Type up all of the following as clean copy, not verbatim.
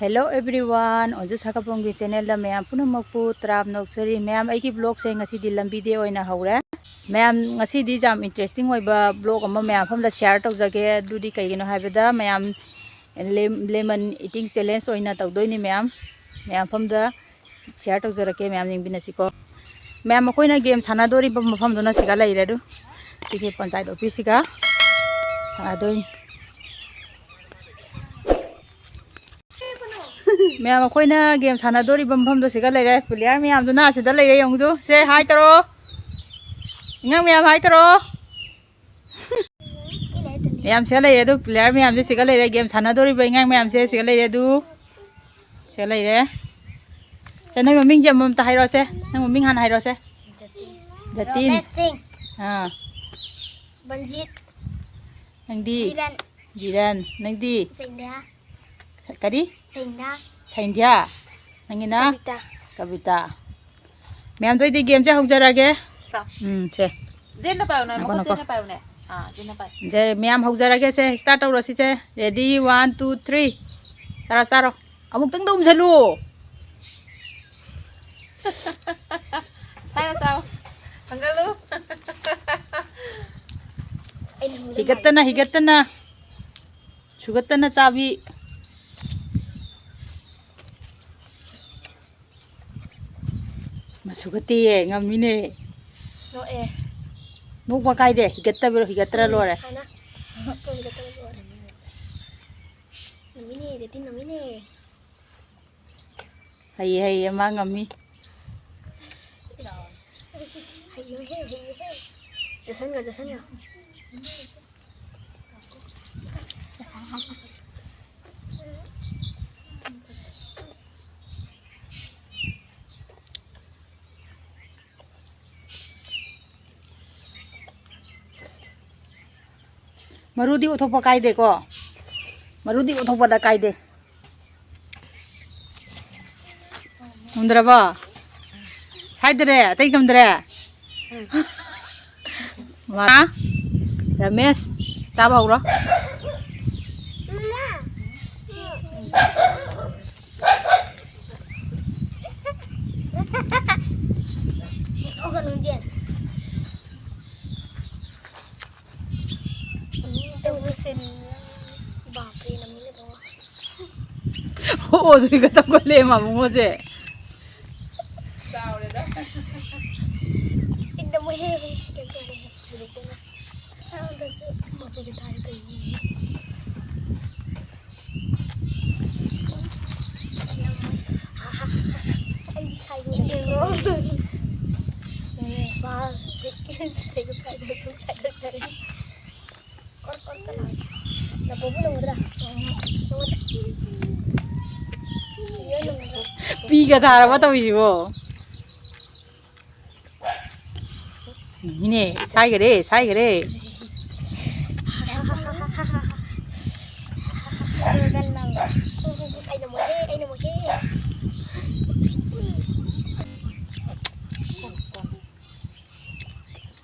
Hello everyone, Onju Sakaponggi channel da mayam punamakpu trap noksari mayam aigi vlog se ngasi di lambi de oina haure mayam ngasi di jam interesting oiba vlog ama mayam pham da share tawjage dudi kaigino haibada mayam lemon eating challenge oina tawdoini mayam pham da share tawjarake mayam ningbinasiko mayam akoina game sanadori ba mafam dona siga laire du tiki panchayat office siga adoin ma'am अखोइना game सानादोरी बमफम दो सिगा लेरे player ma'am दो ना सिदा लेरे यंग दो से हाय तरो इंगांग मैम हाय तरो मैम से लेरे दो प्लेयर मैम से सिगा लेरे गेम सानादोरी इंगांग मैम से सिगा लेरे दो से लेरे से नई मम्मी जे मम ता हाइरो से नंग मम्मी हान हाइरो से जतिन हां बंजीत नंगदी जीरन नंगदी सिंध्या करी Saindya nangina Kavita मैम तो ये गेम से हौजरागे से जेन ना पायो ना नो जेन ना पायो ने हां जेन ना पायो जे मैम हौजरागे से स्टार्ट तौरसी से रेडी 1 2 3 सारा सारो अमुक तंग दुम झलु सारा साओ अंगलु हिगत्तना सुगत्तना चाबी masugati ngamine no nuk makai de higatta lore ana to higatta lore namine de tin namine hai emang ngami hayo desan ya marudi uthopa kaide ko marudi uthopa da kaide undraba saidre tai kamdre ma ramesh chaba uro oh jadi kata kole mamu ngoje sao đấy đó एकदम हे के करे रुको ना हां बस मत के तारी तो अंडी साइड में बस से के फायदा तुम साइड करे और ना बोबो ना उधर piga thara ba tawi jibo ini sai gere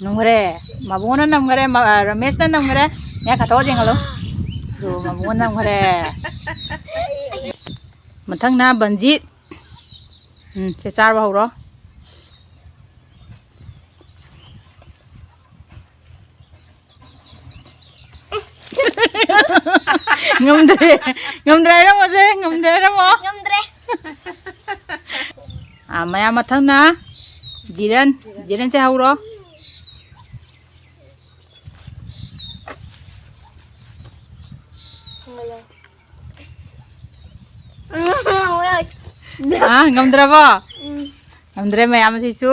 nongre mabungona namgare ramesh na namgare ya khato jengalo do mabungona namgare mathang na banjit se char ba horo ngamdre ra mo je ngamdre maya mathang na jiran se horo ngamdre mayam sisu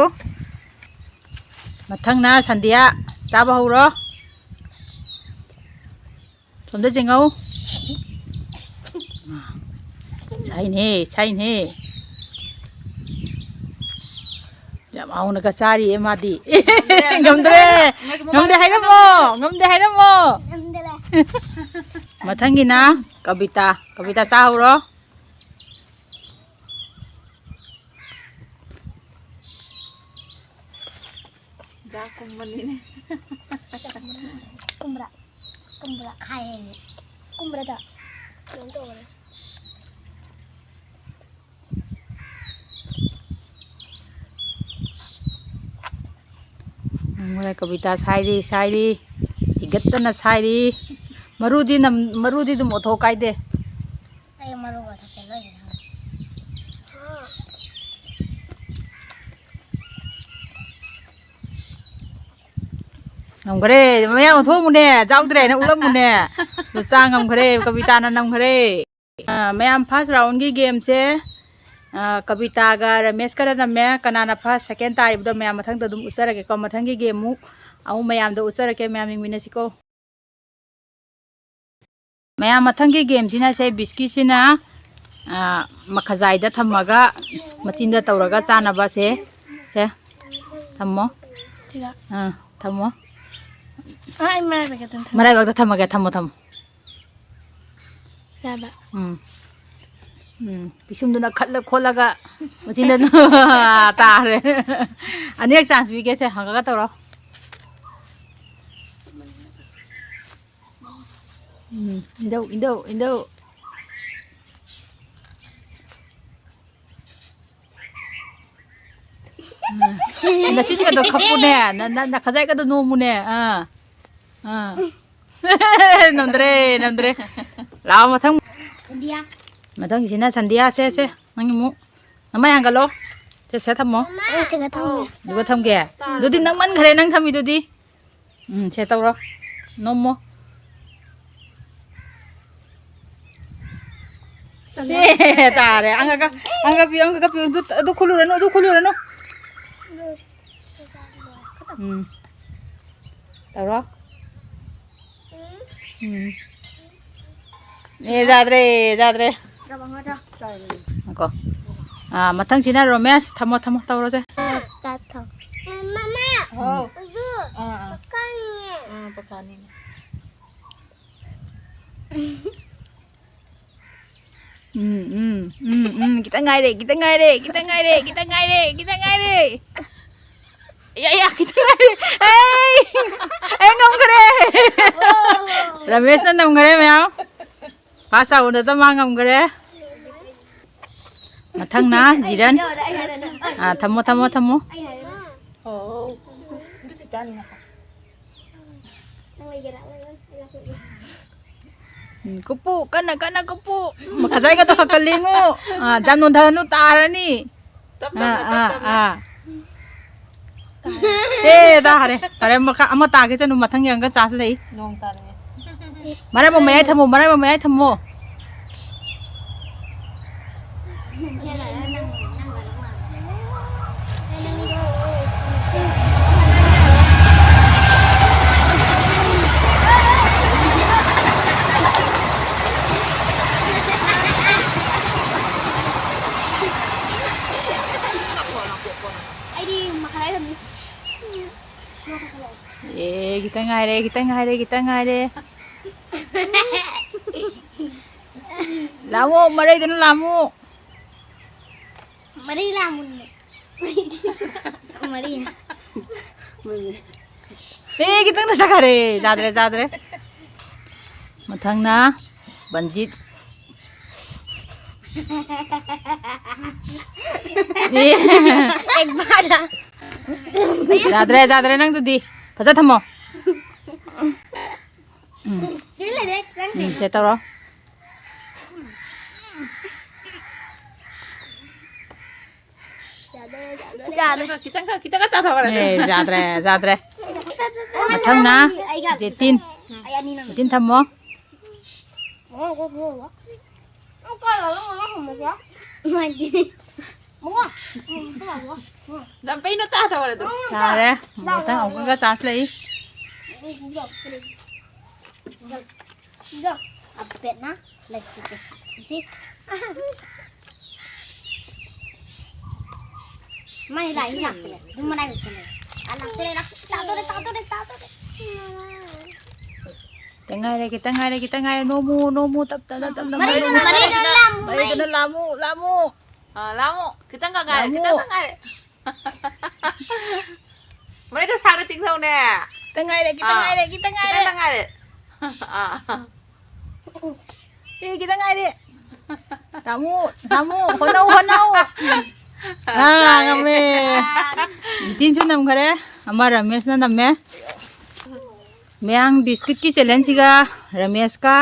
mathang na sandia chaba horo somda jengau sai ne jam au na ka sari emadi ngamdre hairamo mathangi na kavita sa horo जा कुंभनी ने कुंभरा खाए कुंभरा था Ngomre kabita sairi higattana sairi marudi dum otho kaide Ay maru ga thake lo je Ngomre maya otho mune jaudre na ulam mune lu chang ngomre kabita na ngomre mayam first round gi game se kabita ga ramesh kara na me kanana first second tarib do mayam mathang da dum usara ke ko mathang gi game mu au mayam do usara ke mayam minasiko mayam mathang gi game sina se biscuit sina makhajai da thamaga machin da tawraga chana ba se thammo Tiga thammo Ay marai ba katan marai ba thamaga thammo Saba pisumduna khatla kholaga machin da tare anek chance bi ke se hanga tawro Indo na sin ka do khapu ne na khajai ka do no mu ne namdre lao India mathang sina sandia se nang mu namai hangalo se thammo Ay chiga thong duga thamge dudi nang man khare nang thami dudi se tawro nommo tare anga pi du khulurano tawro jadre Rabang aja ko mathang sina romance thamo tawro se Ta thong Mama Oh. Udu Kani Pakani. Kita ngai deh. Ya kita ngai deh. Ngom kare. Ramesh na ngom kare meo. Pasa udah tuh mang ngom kare. Mathang na jiran. Thamo. Oh. Itu cican na. Kupu kana kupu. Makajai ka to kakalingo. Janon dhanu tarani. Tap. Tare maka ama ta ke chanu mathang yang ka chas lei. Nong tare. Marai mo mai thamo. Ay di makalay dun Kita ngai deh. Lamu, marai dan lamu. Mari lamun Mari Kita nggak sakare. Jadre. Mathang na banjit. Ek bada Jadre nang tudi. Pasa thamo. Dile dek lang Se tawro. Kita ka tatawa na. Jadre. Mathang na jetin. Ay ani nang Jetin thamo. Ang kala lang mo siya Mandi Mga Sampai no tatawa na to. Jadre. Mathang ong ka chas lei. Apet na lagi ke si Mai lại nhặt này, nhưng mà này phải này. Anh làm tôi đây tạo tôi. Kita ngai nomu tap. Mari dalam. Mari kena lamu. Lamo. Kita nggak ngare. Kita nggak ngare. Mari dah sare tinggal nè. Kita ngai deh. Kita nggak ngare. Kita ngai deh. Tamu, honau. Ngame. Tin sunam kare. अमा रमेश ना नमे मैंग biscuit की challenge का रमेश का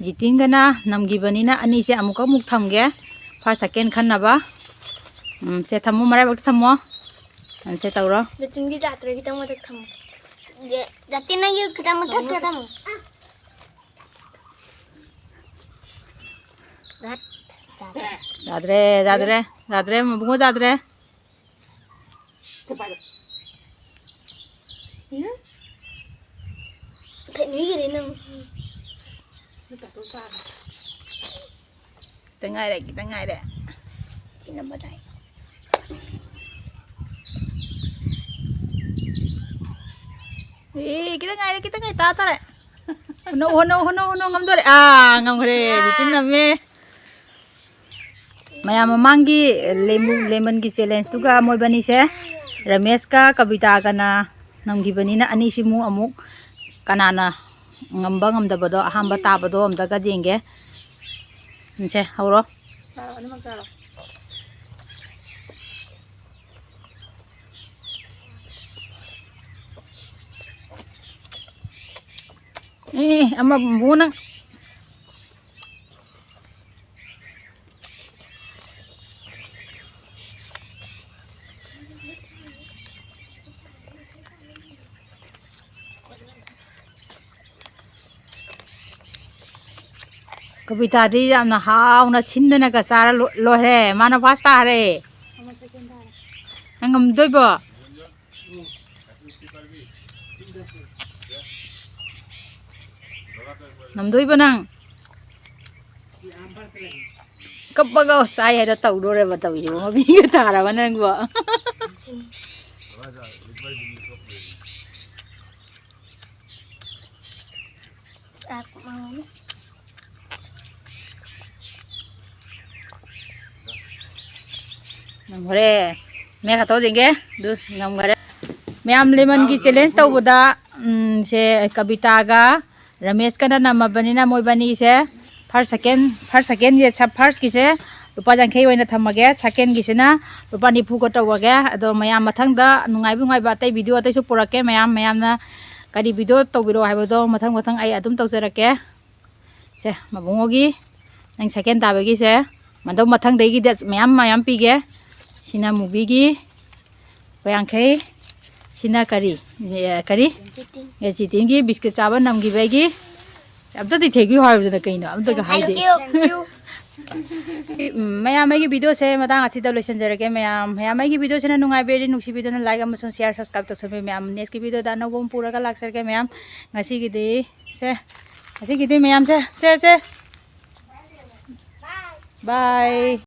जितिन गना नमगी बनी ना अनी से अमुक मुक थमगे फर्स्ट सेकेंड खन्नबा से थमो मराई वक्त थमो से तौरो जतिन की जात्रा की तमो तक थमो जतिन ना ये kita mau tak kita mau जादरे बुंगो जादरे Thầy nghĩ cái đấy nào kita ngai deh thì nằm ở đây kita ngai ta deh hono ngam dore ngam kare jitin name ma'am ममांगी लेमन की चैलेंज तुगा मोय बनी से रमेश का कविता गना नमगी बनी ना अनी सिमु अमुक कनाना ngamba ngamdabado ahamba tabado amdaga jenge nse hawro Ano magkano? ama bunang कविता दी जामना हाव ना छिंदना का सारा लो है माना पास्ता रे अंगम दोइबो नम दोइबो नंग कब्बगा साय है तौ दो रे बताउ जो मबी के तारा बनंगबो aku mau nih ngore मैं खाता जेंगे दूस ngam gare मैम लेमन की चैलेंज तो बुदा से कविता का रमेश का नाम बनी ना मोय बनी से फर्स्ट सेकेंड ये सब फर्स्ट की से रुपा जंखे होइना थमगे सेकेंड की से ना रुपा निफु को तवगे अदो मैम मथंग दा नुंगाई बुंगाई बातै वीडियो अतै सु पुरके मैम ना करी वीडियो तौबिरो हाइबदो मथंग आई अदुम तौजरके से मबुंगोगी नंग सेकेंड ताबगी से मदो मथंग देगी मैम पीगे सिना मूवी की बयांखे सिना करी ये चितिन की बिस्किट चाबा नमगी बेगी अब तो थेगी हाइबदना कइनो अब तो हाइदे मैम की वीडियो से मतंग असिदा लोइसनजरके मैम की वीडियो से नुंगाई बेरी नुसी वीडियो लाइक अमसुन शेयर सब्सक्राइब तौसबे मैम नेक्स्ट की वीडियो दा नोबम पुरागा लाक्सरके मैम ngasi gidi मैम से bye